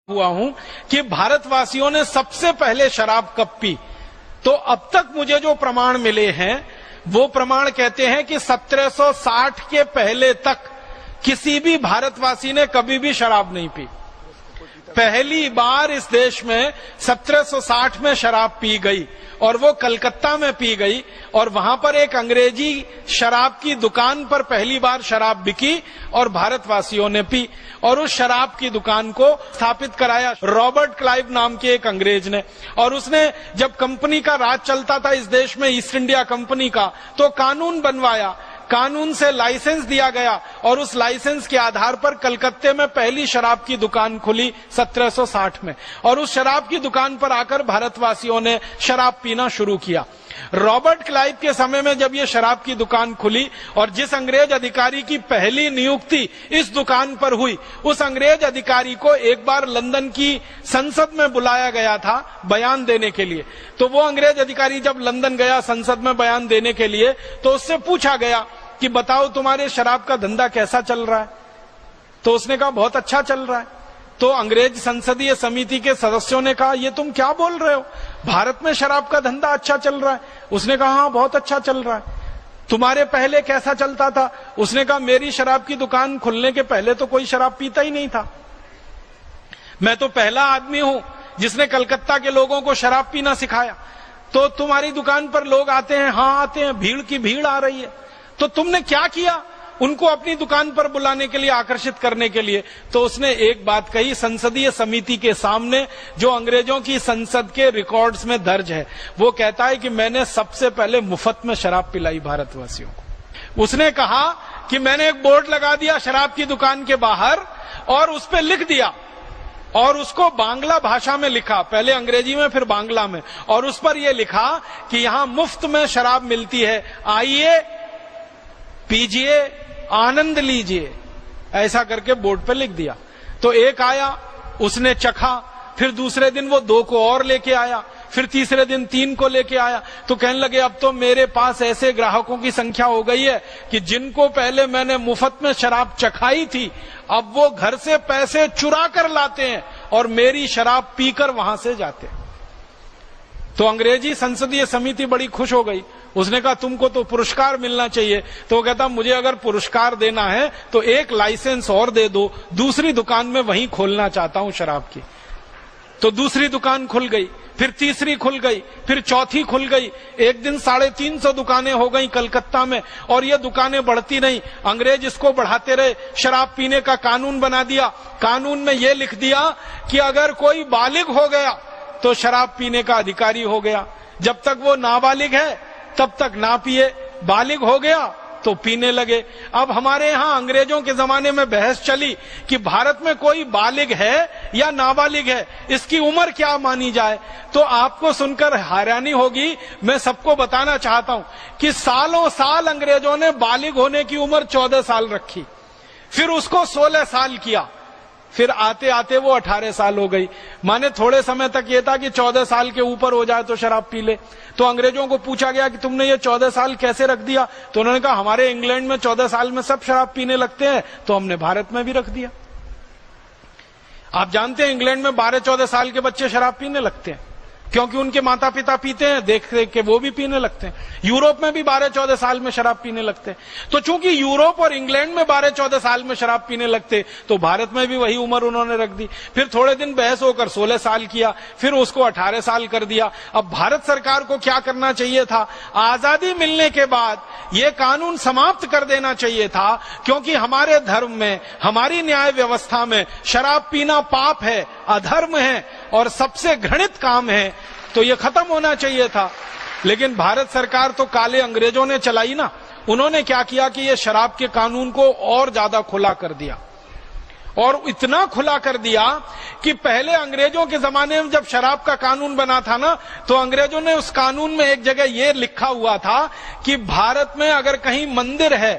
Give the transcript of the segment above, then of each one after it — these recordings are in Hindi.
हुआ हूं कि भारतवासियों ने सबसे पहले शराब कब पी। तो अब तक मुझे जो प्रमाण मिले हैं वो प्रमाण कहते हैं कि 1760 के पहले तक किसी भी भारतवासी ने कभी भी शराब नहीं पी। पहली बार इस देश में 1760 में शराब पी गई और वो कलकत्ता में पी गई और वहां पर एक अंग्रेजी शराब की दुकान पर पहली बार शराब बिकी और भारतवासियों ने पी और उस शराब की दुकान को स्थापित कराया रॉबर्ट क्लाइव नाम के एक अंग्रेज ने। और उसने जब कंपनी का राज चलता था इस देश में, ईस्ट इंडिया कंपनी का, तो कानून बनवाया, कानून से लाइसेंस दिया गया और उस लाइसेंस के आधार पर कलकत्ते में पहली शराब की दुकान खुली 1760 में और उस शराब की दुकान पर आकर भारतवासियों ने शराब पीना शुरू किया। रॉबर्ट क्लाइव के समय में जब ये शराब की दुकान खुली और जिस अंग्रेज अधिकारी की पहली नियुक्ति इस दुकान पर हुई, उस अंग्रेज अधिकारी को एक बार लंदन की संसद में बुलाया गया था बयान देने के लिए। तो वो अंग्रेज अधिकारी जब लंदन गया संसद में बयान देने के लिए तो उससे पूछा गया कि बताओ तुम्हारे शराब का धंधा कैसा चल रहा है। तो उसने कहा बहुत अच्छा चल रहा है। तो अंग्रेज संसदीय समिति के सदस्यों ने कहा ये तुम क्या बोल रहे हो, भारत में शराब का धंधा अच्छा चल रहा है। उसने कहा हाँ बहुत अच्छा चल रहा है। तुम्हारे पहले कैसा चलता था? उसने कहा मेरी शराब की दुकान खुलने के पहले तो कोई शराब पीता ही नहीं था। मैं तो पहला आदमी हूं जिसने कलकत्ता के लोगों को शराब पीना सिखाया। तो तुम्हारी दुकान पर लोग आते हैं, हाँ आते हैं, भीड़ की भीड़ आ रही है। तो तुमने क्या किया उनको अपनी दुकान पर बुलाने के लिए, आकर्षित करने के लिए? तो उसने एक बात कही संसदीय समिति के सामने, जो अंग्रेजों की संसद के रिकॉर्ड्स में दर्ज है। वो कहता है कि मैंने सबसे पहले मुफ्त में शराब पिलाई भारतवासियों को। उसने कहा कि मैंने एक बोर्ड लगा दिया शराब की दुकान के बाहर और उस पर लिख दिया और उसको बांग्ला भाषा में लिखा, पहले अंग्रेजी में फिर बांग्ला में, और उस पर यह लिखा कि यहां मुफ्त में शराब मिलती है, आइए पीजिए, आनंद लीजिए। ऐसा करके बोर्ड पर लिख दिया। तो एक आया, उसने चखा, फिर दूसरे दिन वो 2 को और लेके आया, फिर तीसरे दिन 3 को लेके आया। तो कहने लगे अब तो मेरे पास ऐसे ग्राहकों की संख्या हो गई है कि जिनको पहले मैंने मुफ्त में शराब चखाई थी अब वो घर से पैसे चुरा कर लाते हैं और मेरी शराब पीकर वहां से जाते हैं। तो अंग्रेजी संसदीय समिति बड़ी खुश हो गई। उसने कहा तुमको तो पुरस्कार मिलना चाहिए। तो वो कहता मुझे अगर पुरस्कार देना है तो एक लाइसेंस और दे दो, दूसरी दुकान में वहीं खोलना चाहता हूं शराब की। तो दूसरी दुकान खुल गई, फिर तीसरी खुल गई, फिर चौथी खुल गई। एक दिन 350 दुकानें हो गई कलकत्ता में और ये दुकानें बढ़ती नहीं। अंग्रेज इसको बढ़ाते रहे, शराब पीने का कानून बना दिया। कानून में यह लिख दिया कि अगर कोई बालिग हो गया तो शराब पीने का अधिकारी हो गया। जब तक वो नाबालिग है तब तक ना पिए, बालिग हो गया तो पीने लगे। अब हमारे यहां अंग्रेजों के जमाने में बहस चली कि भारत में कोई बालिग है या नाबालिग है, इसकी उम्र क्या मानी जाए। तो आपको सुनकर हैरानी होगी, मैं सबको बताना चाहता हूं कि सालों साल अंग्रेजों ने बालिग होने की उम्र 14 साल रखी, फिर उसको 16 साल किया, फिर आते आते वो 18 साल हो गई। माने थोड़े समय तक ये था कि 14 साल के ऊपर हो जाए तो शराब पी ले। तो अंग्रेजों को पूछा गया कि तुमने ये 14 साल कैसे रख दिया? तो उन्होंने कहा हमारे इंग्लैंड में 14 साल में सब शराब पीने लगते हैं, तो हमने भारत में भी रख दिया। आप जानते हैं इंग्लैंड में 12-14 साल के बच्चे शराब पीने लगते हैं क्योंकि उनके माता पिता पीते हैं, देख देख के वो भी पीने लगते हैं। यूरोप में भी 12-14 साल में शराब पीने लगते हैं। तो चूंकि यूरोप और इंग्लैंड में 12-14 साल में शराब पीने लगते, तो भारत में भी वही उम्र उन्होंने रख दी। फिर थोड़े दिन बहस होकर 16 साल किया, फिर उसको 18 साल कर दिया। अब भारत सरकार को क्या करना चाहिए था? आजादी मिलने के बाद ये कानून समाप्त कर देना चाहिए था, क्योंकि हमारे धर्म में, हमारी न्याय व्यवस्था में शराब पीना पाप है, अधर्म है और सबसे घृणित काम है। तो ये खत्म होना चाहिए था। लेकिन भारत सरकार तो काले अंग्रेजों ने चलाई ना। उन्होंने क्या किया कि ये शराब के कानून को और ज्यादा खुला कर दिया और इतना खुला कर दिया कि पहले अंग्रेजों के जमाने में जब शराब का कानून बना था ना, तो अंग्रेजों ने उस कानून में एक जगह ये लिखा हुआ था कि भारत में अगर कहीं मंदिर है,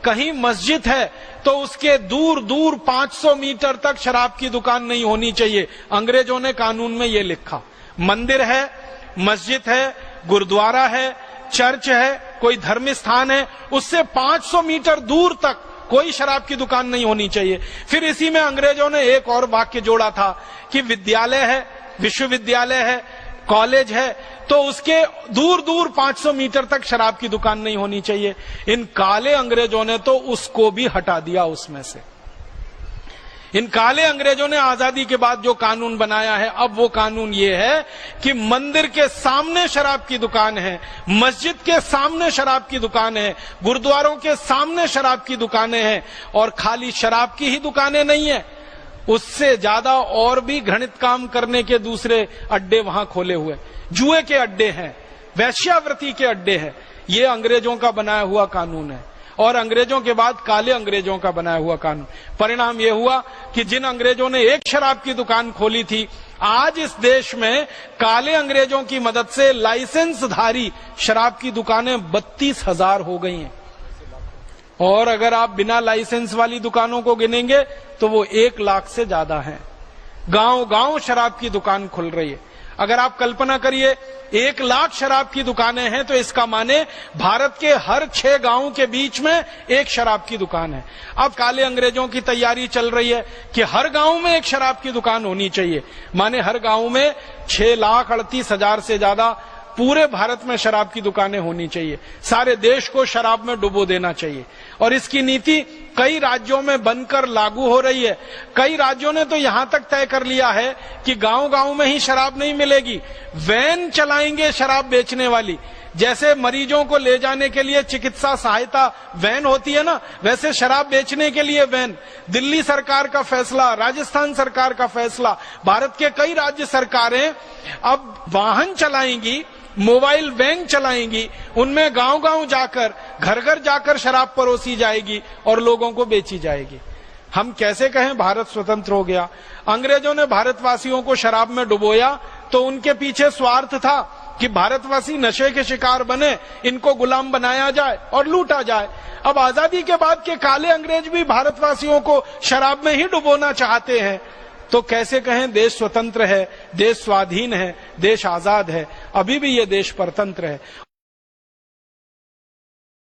कहीं मस्जिद है, तो उसके दूर दूर 500 मीटर तक शराब की दुकान नहीं होनी चाहिए। अंग्रेजों ने कानून में ये लिखा। मंदिर है, मस्जिद है, गुरुद्वारा है, चर्च है, कोई धर्म स्थान है, उससे 500 मीटर दूर तक कोई शराब की दुकान नहीं होनी चाहिए। फिर इसी में अंग्रेजों ने एक और वाक्य जोड़ा था कि विद्यालय है, विश्वविद्यालय है, कॉलेज है, तो उसके दूर दूर 500 मीटर तक शराब की दुकान नहीं होनी चाहिए। इन काले अंग्रेजों ने तो उसको भी हटा दिया उसमें से। इन काले अंग्रेजों ने आजादी के बाद जो कानून बनाया है, अब वो कानून ये है कि मंदिर के सामने शराब की दुकान है, मस्जिद के सामने शराब की दुकान है, गुरुद्वारों के सामने शराब की दुकानें हैं, और खाली शराब की ही दुकानें नहीं है, उससे ज्यादा और भी घृणित काम करने के दूसरे अड्डे वहां खोले हुए, जुए के अड्डे हैं, वैश्यावृत्ति के अड्डे हैं। ये अंग्रेजों का बनाया हुआ कानून है, और अंग्रेजों के बाद काले अंग्रेजों का बनाया हुआ कानून। परिणाम यह हुआ कि जिन अंग्रेजों ने एक शराब की दुकान खोली थी, आज इस देश में काले अंग्रेजों की मदद से लाइसेंसधारी शराब की दुकानें 32,000 हो गई हैं, और अगर आप बिना लाइसेंस वाली दुकानों को गिनेंगे तो वो 1 लाख से ज्यादा हैं। गांव गांव शराब की दुकान खुल रही है। अगर आप कल्पना करिए 1 लाख शराब की दुकानें हैं, तो इसका माने भारत के हर 6 गांवों के बीच में एक शराब की दुकान है। अब काले अंग्रेजों की तैयारी चल रही है कि हर गांव में एक शराब की दुकान होनी चाहिए, माने हर गांव में 6,38,000 से ज्यादा पूरे भारत में शराब की दुकानें होनी चाहिए। सारे देश को शराब में डुबो देना चाहिए, और इसकी नीति कई राज्यों में बनकर लागू हो रही है। कई राज्यों ने तो यहां तक तय कर लिया है कि गांव गांव में ही शराब नहीं मिलेगी, वैन चलाएंगे शराब बेचने वाली। जैसे मरीजों को ले जाने के लिए चिकित्सा सहायता वैन होती है ना, वैसे शराब बेचने के लिए वैन। दिल्ली सरकार का फैसला, राजस्थान सरकार का फैसला, भारत के कई राज्य सरकारें अब वाहन चलाएंगी, मोबाइल वैन चलाएंगी, उनमें गांव गांव जाकर, घर घर जाकर शराब परोसी जाएगी और लोगों को बेची जाएगी। हम कैसे कहें भारत स्वतंत्र हो गया? अंग्रेजों ने भारतवासियों को शराब में डुबोया तो उनके पीछे स्वार्थ था कि भारतवासी नशे के शिकार बने, इनको गुलाम बनाया जाए और लूटा जाए। अब आजादी के बाद के काले अंग्रेज भी भारतवासियों को शराब में ही डुबोना चाहते हैं, तो कैसे कहें देश स्वतंत्र है, देश स्वाधीन है, देश आजाद है? अभी भी ये देश परतंत्र है।